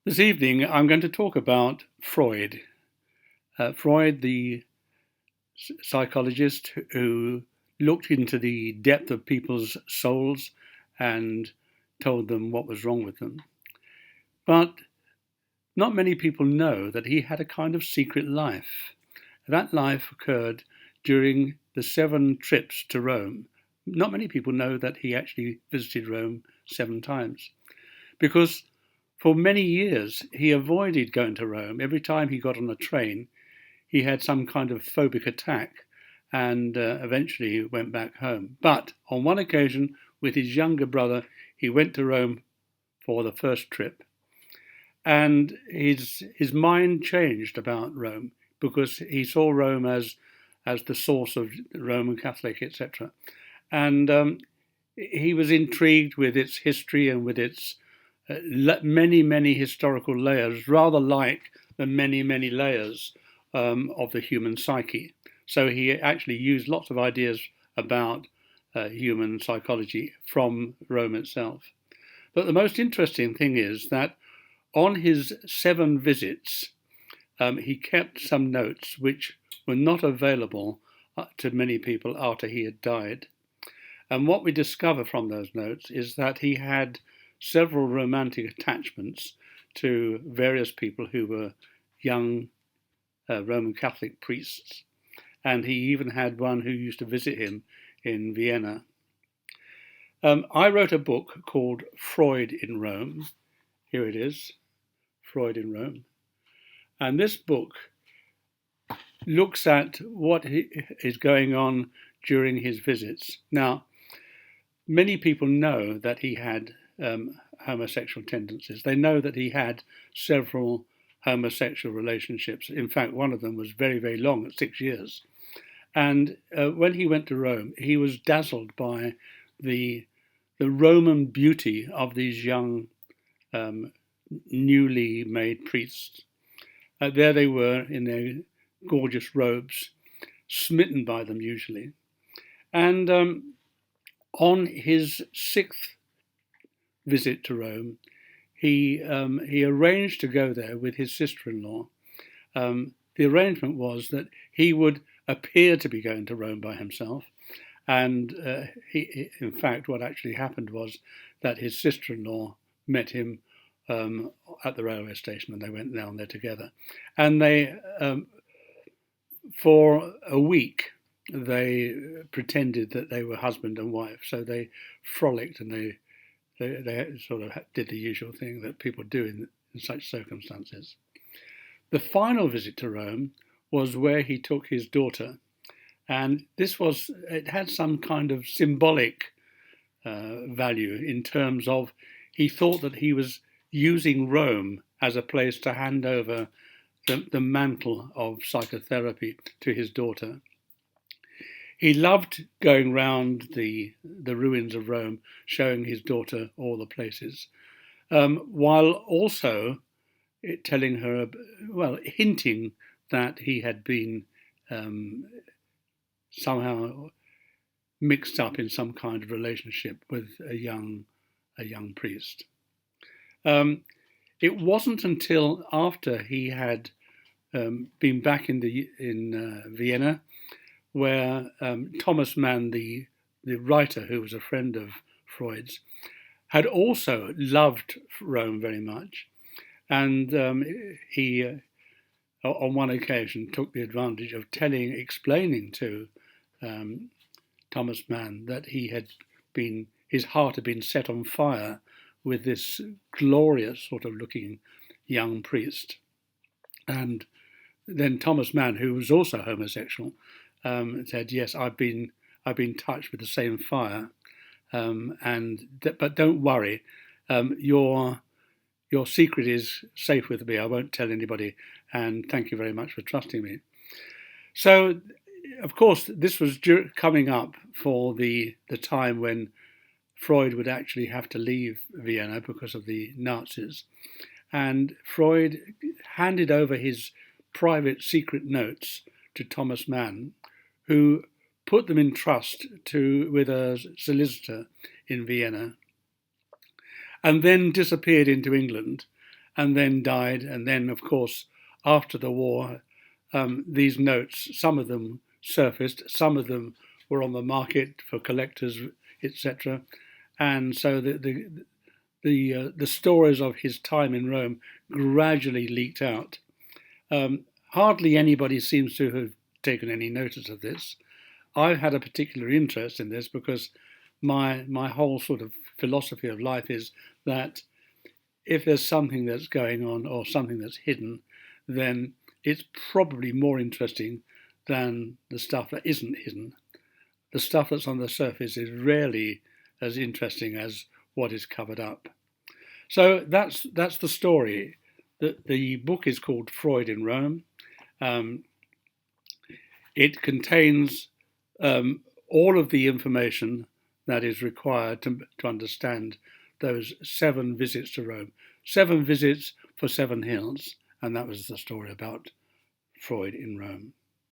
This evening, I'm going to talk about Freud. Freud, the psychologist who looked into the depth of people's souls and told them what was wrong with them. But not many people know that he had a kind of secret life. That life occurred during the 7 trips to Rome. Not many people know that he actually visited Rome 7 times, because for many years he avoided going to Rome. Every time he got on a train, he had some kind of phobic attack and eventually went back home. But on one occasion, with his younger brother, he went to Rome for the first trip. And his mind changed about Rome because he saw Rome as the source of Roman Catholic, etc. And he was intrigued with its history and with its many historical layers, rather like the many layers of the human psyche. So he actually used lots of ideas about human psychology from Rome itself. But the most interesting thing is that on his 7 visits, he kept some notes which were not available to many people after he had died. And what we discover from those notes is that he had several romantic attachments to various people who were young Roman Catholic priests. And he even had one who used to visit him in Vienna. I wrote a book called Freud in Rome. Here it is, Freud in Rome. And this book looks at what is going on during his visits. Now, many people know that he had homosexual tendencies. They know that he had several homosexual relationships. In fact, one of them was very long, at 6 years. And when he went to Rome, he was dazzled by the Roman beauty of these young, newly made priests. There they were in their gorgeous robes, smitten by them usually. And on his 6th visit to Rome, he arranged to go there with his sister-in-law. The arrangement was that he would appear to be going to Rome by himself, and in fact, what actually happened was that his sister-in-law met him at the railway station, and they went down there together. And they, for a week, they pretended that they were husband and wife. So they frolicked and they sort of did the usual thing that people do in such circumstances. The final visit to Rome was where he took his daughter, and it had some kind of symbolic value in terms of he thought that he was using Rome as a place to hand over the mantle of psychotherapy to his daughter. He loved going round the ruins of Rome, showing his daughter all the places, while also telling her, hinting that he had been somehow mixed up in some kind of relationship with a young priest. It wasn't until after he had been back in Vienna, where Thomas Mann, the writer who was a friend of Freud's, had also loved Rome very much, and he, on one occasion, took the advantage of explaining to Thomas Mann that his heart had been set on fire with this glorious sort of looking young priest. And then Thomas Mann, who was also homosexual, said, "Yes, I've been touched with the same fire, but don't worry, your secret is safe with me. I won't tell anybody, and thank you very much for trusting me." So, of course, this was coming up for the time when Freud would actually have to leave Vienna because of the Nazis, and Freud handed over his private secret notes to Thomas Mann, who put them in trust with a solicitor in Vienna, and then disappeared into England and then died. And then, of course, after the war, these notes, some of them surfaced, some of them were on the market for collectors, etc. And so the stories of his time in Rome gradually leaked out. Hardly anybody seems to have taken any notice of this. I've had a particular interest in this because my whole sort of philosophy of life is that if there's something that's going on or something that's hidden, then it's probably more interesting than the stuff that isn't hidden. The stuff that's on the surface is rarely as interesting as what is covered up. So that's the story. The book is called Freud in Rome. It contains all of the information that is required to understand those 7 visits to Rome. 7 visits for 7 hills, and that was the story about Freud in Rome.